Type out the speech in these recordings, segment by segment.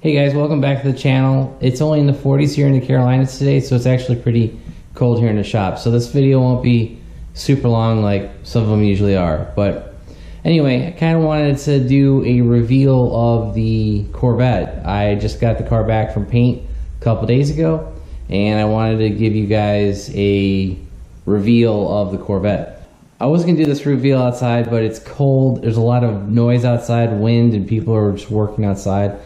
Hey guys, welcome back to the channel. It's only in the 40s here in the Carolinas today, so it's actually pretty cold here in the shop. So this video won't be super long like some of them usually are. But anyway, I kind of wanted to do a reveal of the Corvette. I just got the car back from paint a couple days ago, and I wanted to give you guys a reveal of the Corvette. I was going to do this reveal outside, but it's cold. There's a lot of noise outside, wind, and people are just working outside.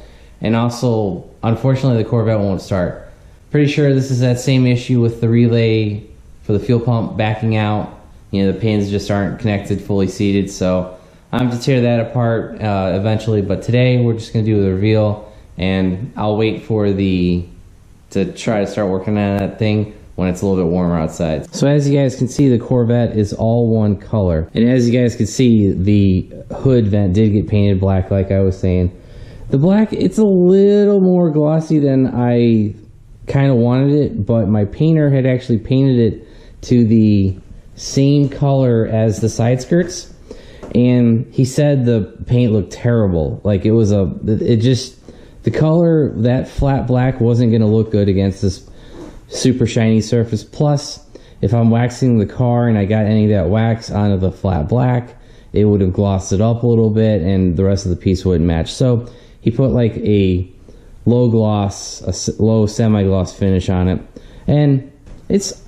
And also, unfortunately, the Corvette won't start. Pretty sure this is that same issue with the relay for the fuel pump backing out. You know, the pins just aren't connected, fully seated. So I'm going to tear that apart eventually. But today, we're just going to do the reveal. And I'll wait for to try to start working on that thing when it's a little bit warmer outside. So as you guys can see, the Corvette is all one color. And as you guys can see, the hood vent did get painted black like I was saying. The black, it's a little more glossy than I kind of wanted it, but my painter had actually painted it to the same color as the side skirts, and he said the paint looked terrible. Like the color, that flat black wasn't going to look good against this super shiny surface. Plus, if I'm waxing the car and I got any of that wax onto the flat black, it would have glossed it up a little bit and the rest of the piece wouldn't match. So he put like a low gloss, a low semi-gloss finish on it. And it's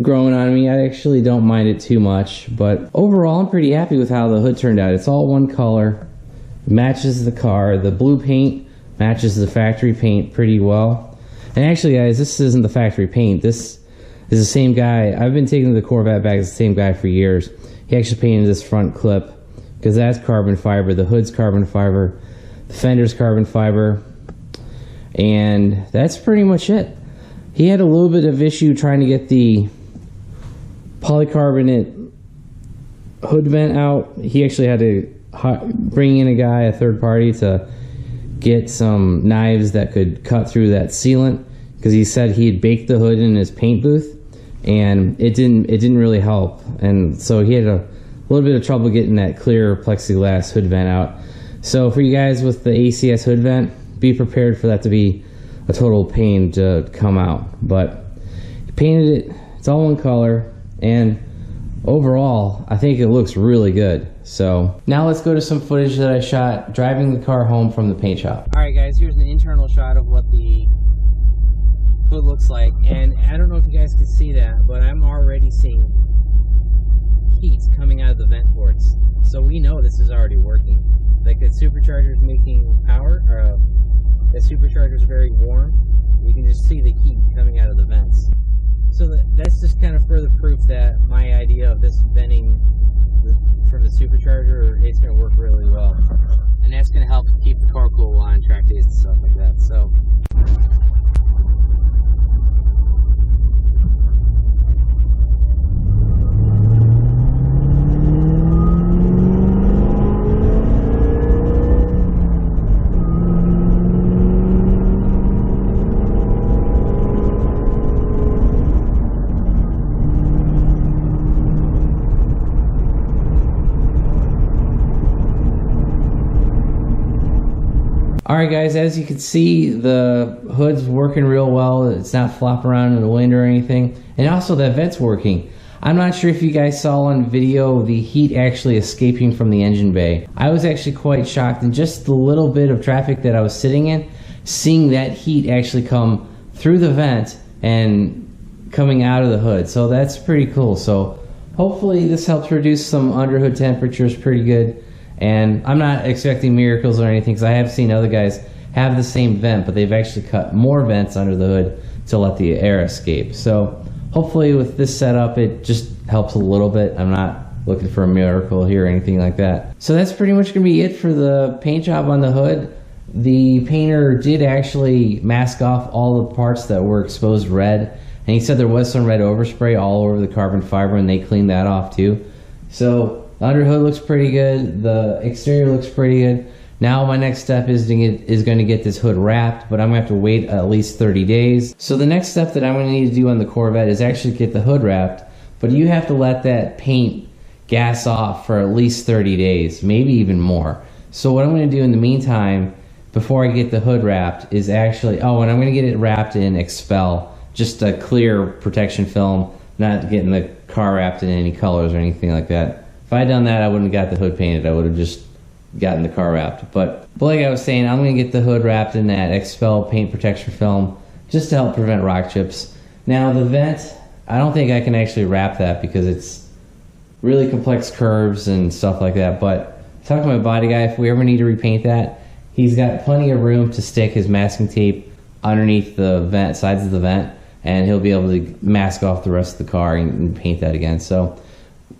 growing on me. I actually don't mind it too much. But overall, I'm pretty happy with how the hood turned out. It's all one color. Matches the car. The blue paint matches the factory paint pretty well. And actually, guys, this isn't the factory paint. This is the same guy. I've been taking the Corvette back as the same guy for years. He actually painted this front clip because that's carbon fiber. The hood's carbon fiber. The fender's carbon fiber, and that's pretty much it. He had a little bit of issue trying to get the polycarbonate hood vent out. He actually had to bring in a third party, to get some knives that could cut through that sealant, because he said he had baked the hood in his paint booth, and it didn't really help, and so he had a little bit of trouble getting that clear plexiglass hood vent out. So for you guys with the ACS hood vent, be prepared for that to be a total pain to come out. But he painted it, it's all one color, and overall, I think it looks really good. So now let's go to some footage that I shot driving the car home from the paint shop. Alright guys, here's an internal shot of what the hood looks like. And I don't know if you guys can see that, but I'm already seeing heat coming out of the vent ports. So we know this is already working. Like that supercharger is making power, or that supercharger is very warm. You can just see the heat coming out of the vents. So that's just kind of further proof that my idea of this venting from the supercharger, it's going to work really well. And that's going to help keep the car cool on track days and stuff like that. So alright guys, as you can see, the hood's working real well. It's not flopping around in the wind or anything. And also that vent's working. I'm not sure if you guys saw on video the heat actually escaping from the engine bay. I was actually quite shocked in just the little bit of traffic that I was sitting in, seeing that heat actually come through the vent and coming out of the hood. So that's pretty cool. So hopefully this helps reduce some underhood temperatures pretty good. And I'm not expecting miracles or anything, because I have seen other guys have the same vent, but they've actually cut more vents under the hood to let the air escape. So hopefully with this setup, it just helps a little bit. I'm not looking for a miracle here or anything like that. So that's pretty much going to be it for the paint job on the hood. The painter did actually mask off all the parts that were exposed red, and he said there was some red overspray all over the carbon fiber, and they cleaned that off too. So the underhood looks pretty good. The exterior looks pretty good. Now my next step is going to get this hood wrapped, but I'm going to have to wait at least 30 days. So the next step that I'm going to need to do on the Corvette is actually get the hood wrapped, but you have to let that paint gas off for at least 30 days, maybe even more. So what I'm going to do in the meantime before I get the hood wrapped is actually, oh, and I'm going to get it wrapped in Expel, just a clear protection film, not getting the car wrapped in any colors or anything like that. If I had done that, I wouldn't have got the hood painted. I would have just gotten the car wrapped. But like I was saying, I'm going to get the hood wrapped in that Expel paint protection film just to help prevent rock chips. Now the vent, I don't think I can actually wrap that because it's really complex curves and stuff like that. But talk to my body guy, if we ever need to repaint that, he's got plenty of room to stick his masking tape underneath the vent, sides of the vent, and he'll be able to mask off the rest of the car and paint that again. So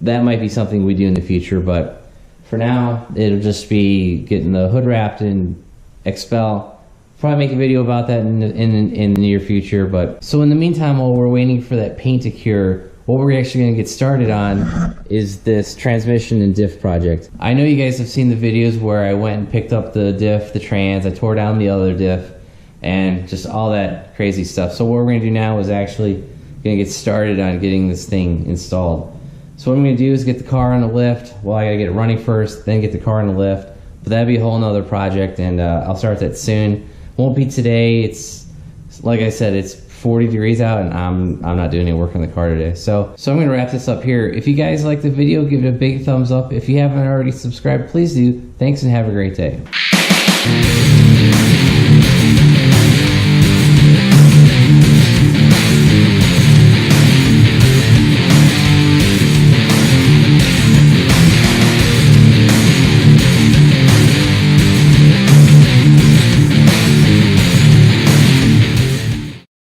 that might be something we do in the future, but for now, it'll just be getting the hood wrapped in Expel. Probably make a video about that in the near future. But so in the meantime, while we're waiting for that paint to cure, what we're actually going to get started on is this transmission and diff project. I know you guys have seen the videos where I went and picked up the diff, the trans, I tore down the other diff, and just all that crazy stuff. So what we're going to do now is actually going to get started on getting this thing installed. So what I'm going to do is get the car on the lift. Well, I got to get it running first, then get the car on the lift. But that'd be a whole nother project, and I'll start that soon. Won't be today. It's, like I said, it's 40 degrees out, and I'm not doing any work on the car today. So I'm going to wrap this up here. If you guys like the video, give it a big thumbs up. If you haven't already subscribed, please do. Thanks, and have a great day.